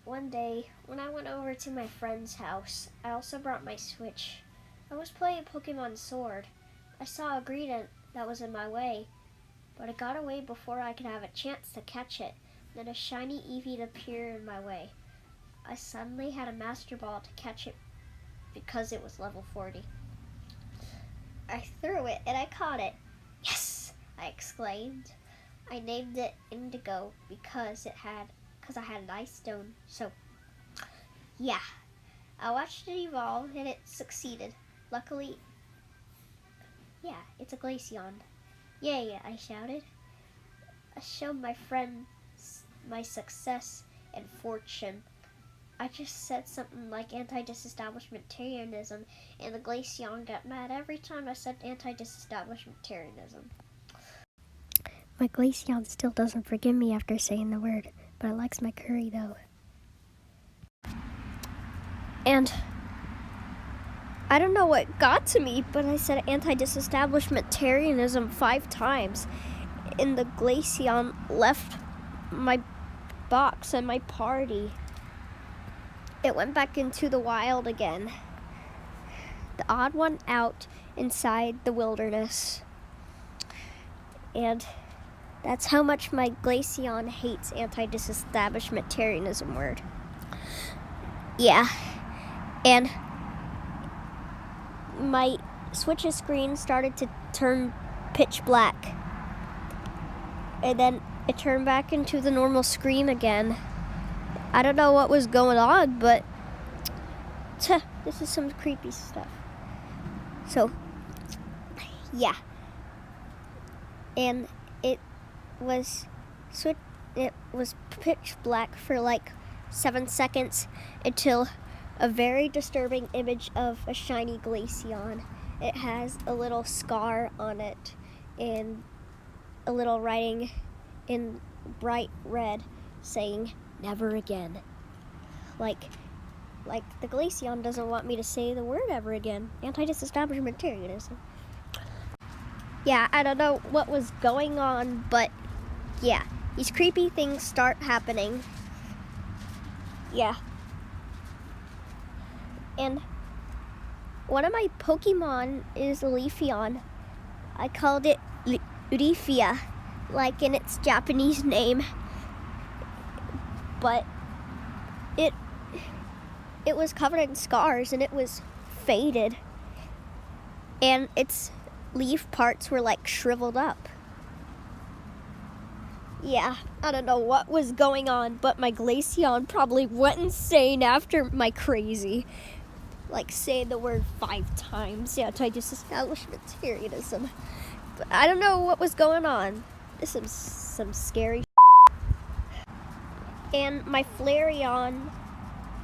One day, when I went over to my friend's house, I also brought my Switch. I was playing Pokemon Sword. I saw a Greedent that was in my way, but it got away before I could have a chance to catch it. Then a shiny Eevee appeared in my way. I suddenly had a Master Ball to catch it because it was level 40. I threw it and I caught it. Yes! I exclaimed. I named it Indigo because I had an ice stone. So, yeah. I watched it evolve and it succeeded. Luckily, yeah, it's a Glaceon. Yay, I shouted. I showed my friends my success and fortune. I just said something like anti-disestablishmentarianism, and the Glaceon got mad every time I said anti-disestablishmentarianism. My Glaceon still doesn't forgive me after saying the word, but it likes my curry though. And I don't know what got to me, but I said anti-disestablishmentarianism 5 times, and the Glaceon left my box and my party. It went back into the wild again. The odd one out inside the wilderness. And that's how much my Glaceon hates anti-disestablishmentarianism word. Yeah. And my Switch's screen started to turn pitch black. And then it turned back into the normal screen again. I don't know what was going on, but this is some creepy stuff. So, yeah. And it was pitch black for like 7 seconds until a very disturbing image of a shiny Glaceon. It has a little scar on it and a little writing in bright red saying never again. Like the Glaceon doesn't want me to say the word ever again. Anti-disestablishmentarianism. Yeah, I don't know what was going on, but yeah, these creepy things start happening. Yeah. And one of my Pokemon is a Leafeon. I called it Leafia, like in its Japanese name. But it was covered in scars and it was faded. And its leaf parts were like shriveled up. Yeah, I don't know what was going on, but my Glaceon probably went insane after my crazy. Like saying the word 5 times. Yeah, anti-disestablishmentarianism. But I don't know what was going on. This is some scary And my Flareon,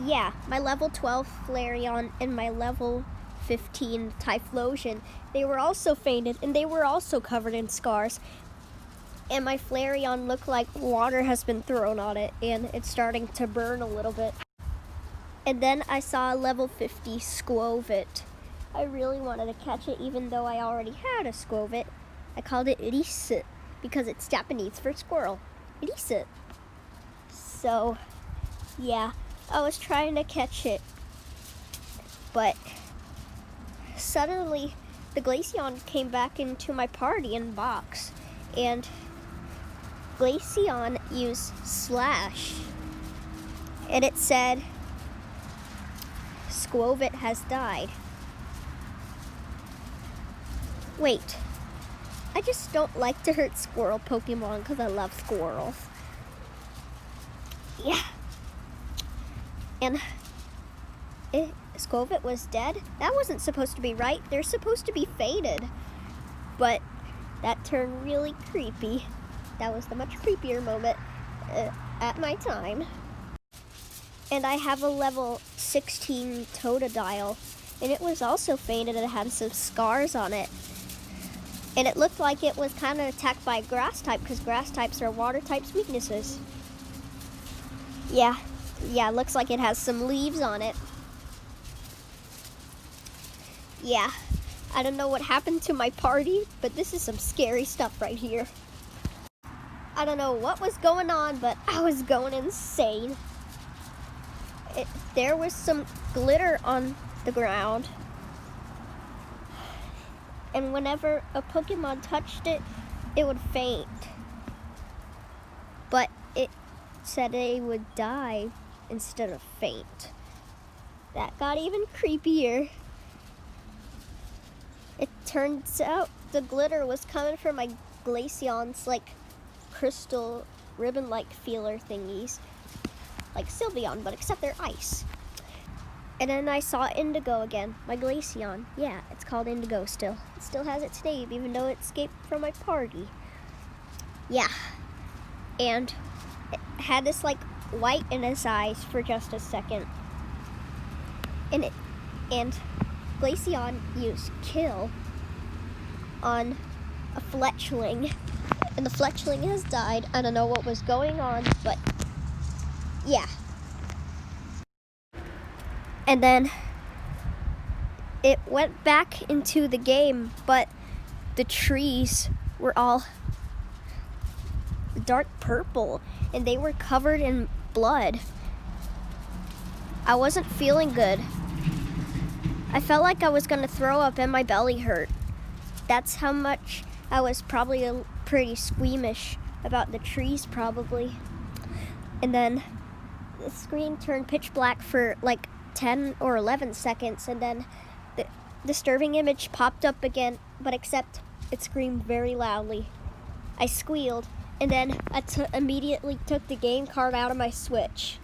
yeah, my level 12 Flareon and my level 15 Typhlosion, they were also faded and they were also covered in scars. And my Flareon looked like water has been thrown on it and it's starting to burn a little bit. And then I saw a level 50 Squovit. I really wanted to catch it even though I already had a Squovit. I called it Risu because it's Japanese for squirrel. Risu. So, yeah, I was trying to catch it. But suddenly the Glaceon came back into my party in box. And Glaceon used Slash. And it said, Squovit has died. Wait, I just don't like to hurt squirrel Pokemon because I love squirrels. Yeah. And Squovit was dead? That wasn't supposed to be right. They're supposed to be faded. But that turned really creepy. That was the much creepier moment at my time. And I have a level 16 Totodile, and it was also faded and it had some scars on it. And it looked like it was kind of attacked by grass type because grass types are water type's weaknesses. Yeah, it looks like it has some leaves on it. Yeah, I don't know what happened to my party, but this is some scary stuff right here. I don't know what was going on, but I was going insane. there was some glitter on the ground. And whenever a Pokemon touched it, it would faint. But it said it would die instead of faint. That got even creepier. It turns out the glitter was coming from my Glaceon's like crystal ribbon-like feeler thingies. Like Sylveon, but except they're ice. And then I saw Indigo again, my Glaceon. Yeah, it's called Indigo still. It still has its name, even though it escaped from my party. Yeah. And it had this like white in its eyes for just a second. And Glaceon used Kill on a Fletchling. And the Fletchling has died. I don't know what was going on, but yeah. And then it went back into the game, but the trees were all dark purple and they were covered in blood. I wasn't feeling good. I felt like I was gonna throw up and my belly hurt. That's how much I was probably pretty squeamish about the trees probably. And then the screen turned pitch black for like 10 or 11 seconds, and then the disturbing image popped up again, but except it screamed very loudly. I squealed, and then I immediately took the game card out of my Switch.